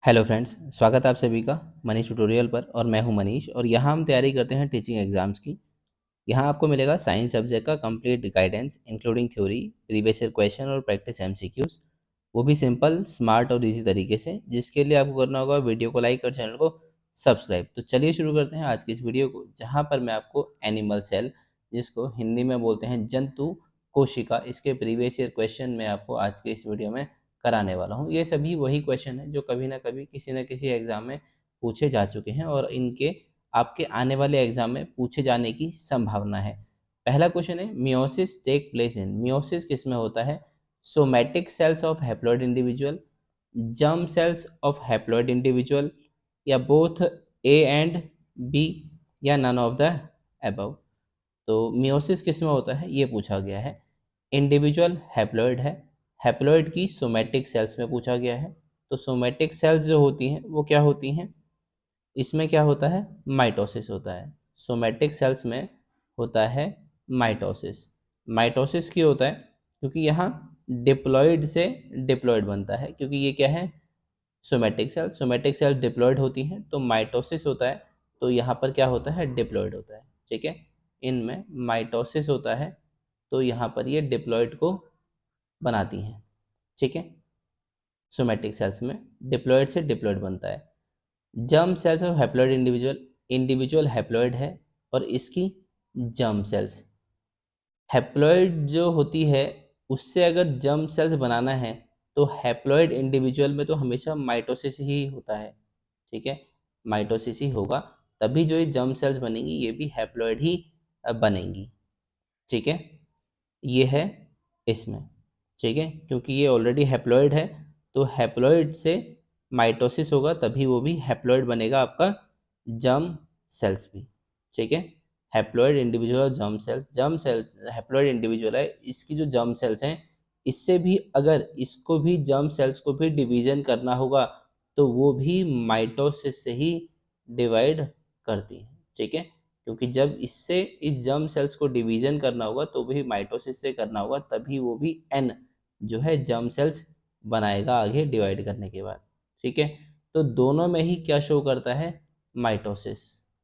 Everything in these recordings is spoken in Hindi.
हेलो फ्रेंड्स, स्वागत है आप सभी का मनीष ट्यूटोरियल पर। और मैं हूं मनीष और यहाँ हम तैयारी करते हैं टीचिंग एग्जाम्स की। यहाँ आपको मिलेगा साइंस सब्जेक्ट का complete guidance including theory, previous year question और प्रैक्टिस एमसीक्यूज, वो भी सिंपल, स्मार्ट और इजी तरीके से। जिसके लिए आपको करना होगा वीडियो को लाइक और चैनल को सब्सक्राइब। तो चलिए शुरू करते हैं आज की इस वीडियो को, जहाँ पर मैं आपको एनिमल सेल, जिसको हिंदी में बोलते हैं जंतु कोशिका, इसके प्रीवियस ईयर क्वेश्चन में आपको आज के इस वीडियो में कराने वाला हूँ। ये सभी वही क्वेश्चन है जो कभी ना कभी किसी न किसी एग्जाम में पूछे जा चुके हैं और इनके आपके आने वाले एग्जाम में पूछे जाने की संभावना है। पहला क्वेश्चन है, meiosis take place in, meiosis किस में होता है? Somatic cells of haploid individual, germ cells of haploid individual, या बोथ ए एंड बी, या नन ऑफ द अबव। तो मियोसिस किस में होता है ये पूछा गया है। इंडिविजुअल हैप्लॉइड है, हैप्लॉइड की सोमैटिक सेल्स में पूछा गया है। तो सोमैटिक सेल्स जो होती हैं वो क्या होती हैं? इसमें क्या होता है? माइटोसिस होता है। सोमैटिक सेल्स में होता है माइटोसिस। माइटोसिस क्यों होता है? क्योंकि यहाँ डिप्लॉइड से डिप्लॉइड बनता है, क्योंकि ये क्या है? सोमैटिक सेल डिप्लॉइड होती हैं, तो माइटोसिस होता है। तो यहाँ पर क्या होता है? डिप्लॉइड होता है। ठीक है, इनमें माइटोसिस होता है, तो यहाँ पर ये डिप्लॉइड को बनाती हैं। ठीक है, सोमैटिक सेल्स में डिप्लॉइड से डिप्लॉइड बनता है। Germ cells of haploid individual, individual haploid है और इसकी जर्म सेल्स, हैप्लॉइड जो होती है उससे अगर जर्म सेल्स बनाना है तो हैप्लॉइड इंडिविजुअल में तो हमेशा माइटोसिस ही होता है। ठीक है, माइटोसिस ही होगा, तभी जो ये जर्म सेल्स बनेंगी ये भी हैप्लॉइड ही बनेंगी। ठीक है, ये है इसमें। ठीक है, क्योंकि ये ऑलरेडी हैप्लॉइड है, तो हैप्लॉइड से माइटोसिस होगा तभी वो भी हैप्लॉइड बनेगा आपका जर्म सेल्स भी। ठीक है, हैप्लॉइड इंडिविजुअल और जर्म सेल्स हैप्लॉइड इंडिविजुअल है, इसकी जो जर्म सेल्स हैं इससे भी अगर इसको भी जर्म सेल्स को भी डिवीजन करना होगा तो वो भी माइटोसिस से ही डिवाइड करती हैं। ठीक है, क्योंकि जब इससे इस जर्म सेल्स को डिवीजन करना होगा तो भी माइटोसिस से करना होगा, तभी वो भी एन जो है जर्म सेल्स बनाएगा आगे डिवाइड करने के बाद। ठीक है, तो दोनों में ही क्या शो करता है? माइटोसिस।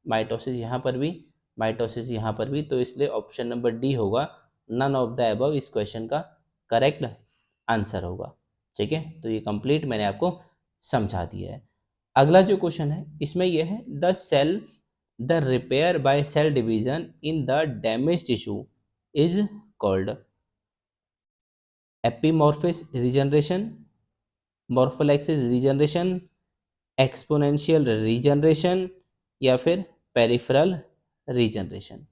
माइटोसिस यहाँ पर भी, माइटोसिस यहाँ पर भी, तो इसलिए ऑप्शन नंबर डी होगा, नन ऑफ द अबव इस क्वेश्चन का करेक्ट आंसर होगा। ठीक है, तो ये कंप्लीट मैंने आपको समझा दिया है। अगला जो क्वेश्चन है इसमें यह है, the repair by cell division in the damage tissue is called epimorphosis regeneration, morphallaxis regeneration, exponential regeneration, या फिर पेरिफेरल रीजनरेशन।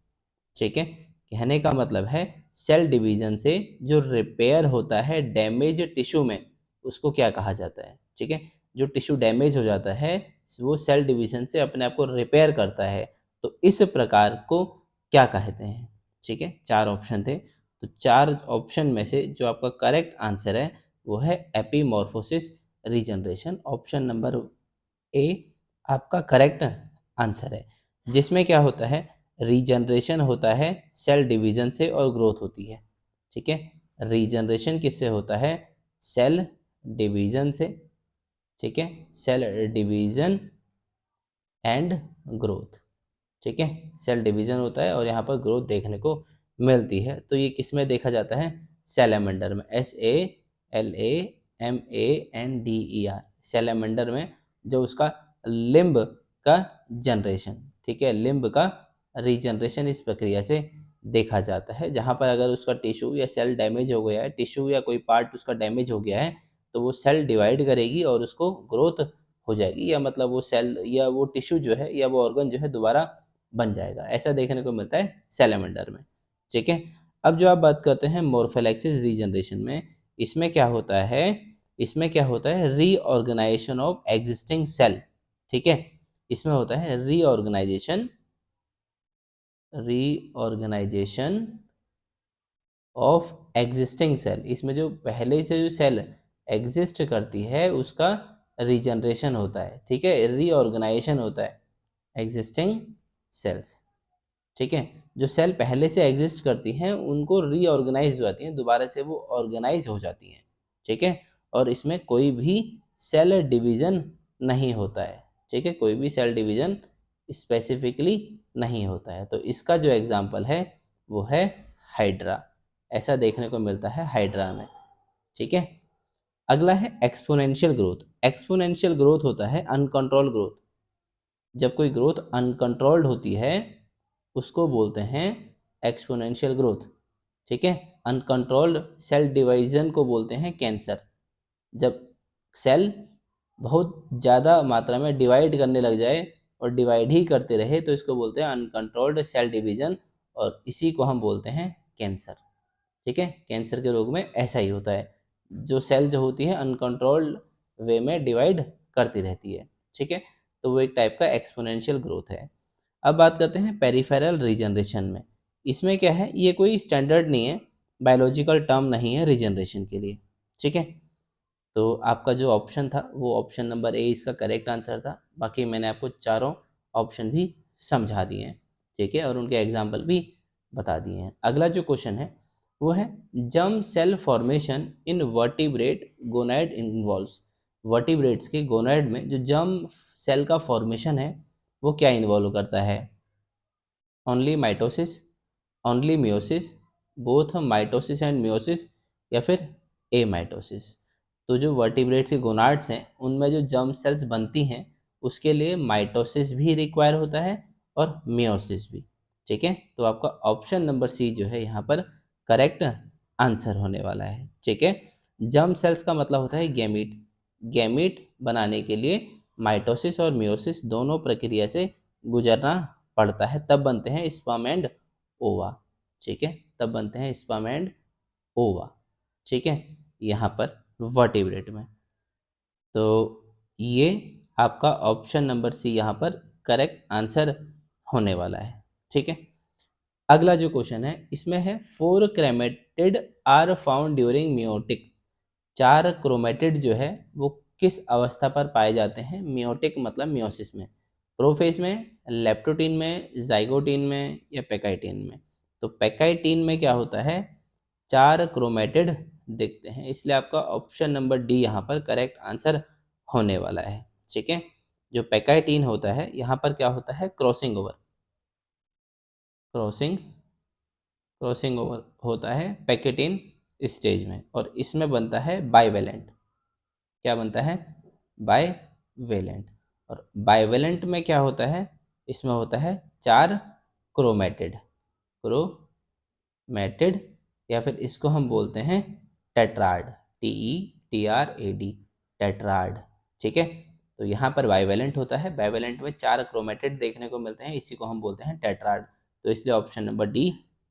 ठीक है, कहने का मतलब है सेल डिवीजन से जो रिपेयर होता है डैमेज टिश्यू में उसको क्या कहा जाता है? ठीक है, जो टिश्यू डैमेज हो जाता है वो सेल डिवीजन से अपने आप को रिपेयर करता है, तो इस प्रकार को क्या कहते हैं? ठीक है, चार ऑप्शन थे, तो चार ऑप्शन में से जो आपका करेक्ट आंसर है वो है एपीमॉर्फोसिस रीजनरेशन। ऑप्शन नंबर ए आपका करेक्ट आंसर है, जिसमें क्या होता है? रीजनरेशन होता है सेल डिवीजन से और ग्रोथ होती है। ठीक है, रीजनरेशन किससे होता है? सेल डिवीजन से। ठीक है, सेल डिवीजन एंड ग्रोथ। ठीक है, सेल डिवीजन होता है और यहाँ पर ग्रोथ देखने को मिलती है। तो ये किस में देखा जाता है? सैलेमेंडर में, SALAMANDER, सैलेमेंडर में, जो उसका लिम्ब का जनरेशन, ठीक है, लिम्ब का रीजनरेशन इस प्रक्रिया से देखा जाता है, जहाँ पर अगर उसका टिश्यू या सेल डैमेज हो गया है, टिश्यू या कोई पार्ट उसका डैमेज हो गया है, तो वो सेल डिवाइड करेगी और उसको ग्रोथ हो जाएगी, या मतलब वो सेल या वो टिश्यू जो है या वो ऑर्गन जो है दोबारा बन जाएगा। ऐसा देखने को मिलता है सैलेमेंडर में। ठीक है, अब जो आप बात करते हैं मोर्फोलैक्सिस रीजनरेशन में, इसमें क्या होता है? इसमें क्या होता है? Reorganisation of existing cell. ठीक है, इसमें होता है reorganisation, reorganisation of existing cell. इसमें जो पहले से जो सेल एग्जिस्ट करती है उसका रीजनरेशन होता है। ठीक है, रीऑर्गेनाइजेशन होता है एग्जिस्टिंग सेल्स। ठीक है, जो सेल पहले से एग्जिस्ट करती हैं उनको रीऑर्गेनाइज हो जाती हैं, दोबारा से वो ऑर्गेनाइज हो जाती हैं। ठीक है, और इसमें कोई भी सेल डिवीजन नहीं होता है। ठीक है, कोई भी सेल डिवीजन स्पेसिफिकली नहीं होता है। तो इसका जो एग्जाम्पल है वो है हाइड्रा। ऐसा देखने को मिलता है हाइड्रा में। ठीक है, अगला है एक्सपोनेंशियल ग्रोथ। एक्सपोनेंशियल ग्रोथ होता है अनकंट्रोल्ड ग्रोथ। जब कोई ग्रोथ अनकंट्रोल्ड होती है उसको बोलते हैं एक्सपोनेंशियल ग्रोथ। ठीक है, अनकंट्रोल्ड सेल डिवीजन को बोलते हैं कैंसर। जब सेल बहुत ज़्यादा मात्रा में डिवाइड करने लग जाए और डिवाइड ही करते रहे तो इसको बोलते हैं अनकंट्रोल्ड सेल डिवीजन, और इसी को हम बोलते हैं कैंसर। ठीक है, कैंसर के रोग में ऐसा ही होता है, जो सेल जो होती है अनकंट्रोल्ड वे में डिवाइड करती रहती है। ठीक है, तो वो एक टाइप का एक्सपोनेंशियल ग्रोथ है। अब बात करते हैं पेरिफेरल रीजनरेशन में। इसमें क्या है, ये कोई स्टैंडर्ड नहीं है, बायोलॉजिकल टर्म नहीं है रीजनरेशन के लिए। ठीक है, तो आपका जो ऑप्शन था वो ऑप्शन नंबर ए इसका करेक्ट आंसर था। बाकी मैंने आपको चारों ऑप्शन भी समझा दिए हैं। ठीक है, और उनके एग्जाम्पल भी बता दिए हैं। अगला जो क्वेश्चन है वो है germ cell formation in vertebrate gonad involves. Vertebrates के गोनाड में जो जर्म सेल का फॉर्मेशन है वो क्या इन्वॉल्व करता है? Only mitosis, only meiosis, both mitosis and meiosis, या फिर ए माइटोसिस। तो जो वर्टिब्रेट्स के गोनाड्स हैं उनमें जो जर्म सेल्स बनती हैं उसके लिए माइटोसिस भी रिक्वायर होता है और मियोसिस भी। ठीक है, तो आपका ऑप्शन नंबर सी जो है यहाँ पर करेक्ट आंसर होने वाला है। ठीक है, जर्म सेल्स का मतलब होता है गैमीट। गैमीट बनाने के लिए माइटोसिस और मियोसिस दोनों प्रक्रिया से गुजरना पड़ता है, तब बनते हैं स्पर्म एंड ओवा। ठीक है, तब बनते हैं स्पर्म एंड ओवा। ठीक है, यहाँ पर वर्टिब्रेट में। तो ये आपका ऑप्शन नंबर सी यहाँ पर करेक्ट आंसर होने वाला है। ठीक है, अगला जो क्वेश्चन है इसमें है 4 chromatid are found during meiotic. 4 chromatid जो है वो किस अवस्था पर पाए जाते हैं? मियोटिक मतलब मियोसिस में, प्रोफेज में, लेप्टोटीन में, जाइगोटीन में, या पेकाइटीन में। तो पेकाइटीन में क्या होता है, 4 क्रोमेटिड दिखते हैं, इसलिए आपका ऑप्शन नंबर डी यहाँ पर करेक्ट आंसर होने वाला है। ठीक है, जो पेकाइटीन होता है यहाँ पर क्या होता है, crossing over, crossing crossing over होता है पैकेटिन स्टेज में, और इसमें बनता है बाइवेलेंट। क्या बनता है? बाइवेलेंट। और बाइवेलेंट में क्या होता है, इसमें होता है 4 क्रोमेटिड, क्रोमेटिड, या फिर इसको हम बोलते हैं टेट्राड, TETRAD, टेट्राड। ठीक है, तो यहाँ पर बाइवेलेंट होता है, बाइवेलेंट में 4 क्रोमेटिड देखने को मिलते हैं, इसी को हम बोलते हैं टेट्राड। तो इसलिए option number D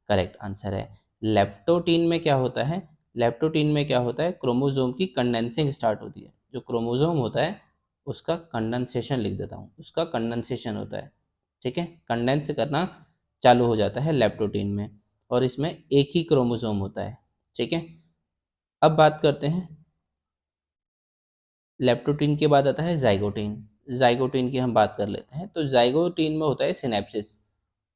correct answer है। लेप्टोटीन में क्या होता है, लेप्टोटीन में क्या होता है, क्रोमोसोम की कंडेंसिंग स्टार्ट होती है। जो क्रोमोसोम होता है उसका कंडेंसेशन लिख देता हूँ, उसका कंडेंसेशन होता है। ठीक है, कंडेंस करना चालू हो जाता है लेप्टोटीन में, और इसमें एक ही क्रोमोसोम होता है। ठीक है, अब बात करते हैं लेप्टोटीन के बाद आता है जाइगोटीन। जाइगोटीन की हम बात कर लेते हैं। तो जाइगोटीन में होता है सिनेप्सिस,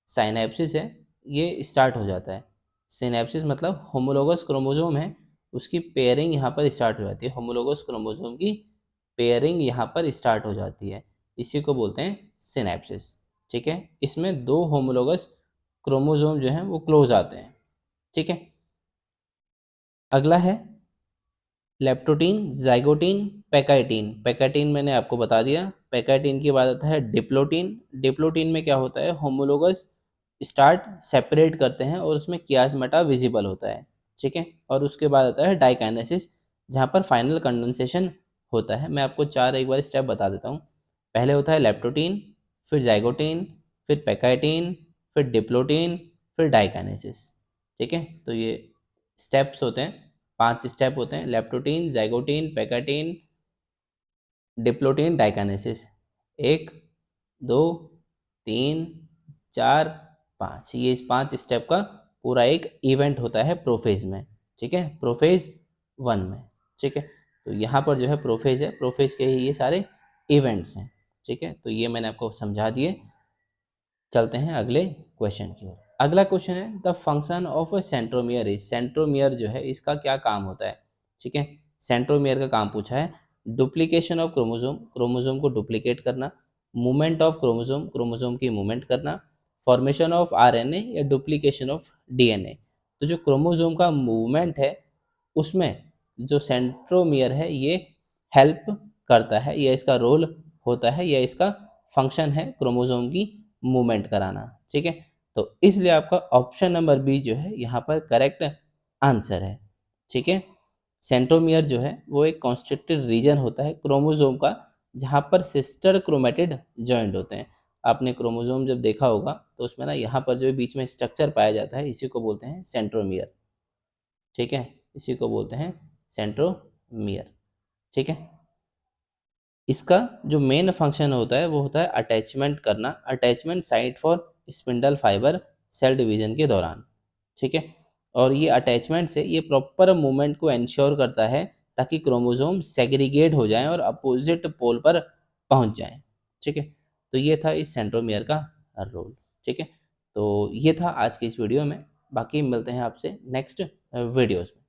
साइनेप्सिस है, ये स्टार्ट हो जाता है। सिनेप्सिस मतलब होमोलोगस क्रोमोसोम है, उसकी पेयरिंग यहाँ पर स्टार्ट हो जाती है, होमोलोगस क्रोमोसोम की पेयरिंग यहाँ पर स्टार्ट हो जाती है, इसी को बोलते हैं सिनेप्सिस। ठीक है, इसमें 2 होमोलोगस क्रोमोसोम जो हैं वो क्लोज आते हैं। ठीक है, अगला है लेप्टोटीन, जाइगोटीन, पैकाइटीन। पैकाइटीन मैंने आपको बता दिया। पैकाइटीन के बाद आता है डिप्लोटीन। डिप्लोटीन में क्या होता है, होमोलोगस स्टार्ट सेपरेट करते हैं और उसमें कियास्मेटा विजिबल होता है। ठीक है, और उसके बाद आता है डाइकाइनेसिस, जहाँ पर फाइनल कंडेंसेशन होता है। मैं आपको 4 एक बार स्टेप बता देता हूँ। पहले होता है लेप्टोटीन, फिर जाइगोटीन, फिर पैकाइटीन, फिर डिप्लोटीन, फिर डाइकाइनेसिस। ठीक है, तो ये स्टेप्स होते हैं, 5 स्टेप होते हैं, लेप्टोटीन, जाइगोटीन, पैकाटीन, डिप्लोटीन, डाइकाइनेसिस। 1, 2, 3, 4, 5, ये इस 5 स्टेप का पूरा एक इवेंट होता है प्रोफेज में। ठीक है, प्रोफेज 1 में। ठीक है, तो यहाँ पर जो है प्रोफेज है, प्रोफेज के ही ये सारे इवेंट्स हैं। ठीक है, तो ये मैंने आपको समझा दिए। चलते हैं अगले क्वेश्चन की ओर। अगला क्वेश्चन है the function of a centromere is. Centromere जो है इसका क्या काम होता है? ठीक है, सेंट्रोमियर का काम पूछा है। डुप्लीकेशन ऑफ क्रोमोसोम, क्रोमोसोम को डुप्लीकेट करना, मूवमेंट ऑफ क्रोमोसोम, क्रोमोसोम की मूवमेंट करना, फॉर्मेशन ऑफ आरएनए या डुप्लीकेशन ऑफ डीएनए। तो जो क्रोमोसोम का मूवमेंट है उसमें जो सेंट्रोमियर है ये हेल्प करता है, या इसका रोल होता है, या इसका फंक्शन है क्रोमोसोम की मूवमेंट कराना। ठीक है, तो इसलिए आपका ऑप्शन नंबर बी जो है यहाँ पर करेक्ट आंसर है। ठीक है, सेंट्रोमियर जो है वो एक कॉन्स्ट्रिक्टेड रीजन होता है क्रोमोसोम का, जहाँ पर सिस्टर क्रोमेटिड जॉइंट होते हैं। आपने क्रोमोसोम जब देखा होगा तो उसमें ना यहाँ पर जो बीच में स्ट्रक्चर पाया जाता है इसी को बोलते हैं सेंट्रोमियर। ठीक है, इसी को बोलते हैं सेंट्रोमियर। ठीक है, इसका जो मेन फंक्शन होता है वो होता है अटैचमेंट करना, attachment site for spindle fibre cell division के दौरान। ठीक है, और ये अटैचमेंट से ये प्रॉपर मूवमेंट को इंश्योर करता है ताकि क्रोमोसोम सेग्रीगेट हो जाएं और अपोजिट पोल पर पहुंच जाएं। ठीक है, तो ये था इस सेंट्रोमियर का रोल। ठीक है, तो ये था आज की इस वीडियो में। बाकी मिलते हैं आपसे नेक्स्ट वीडियोस में।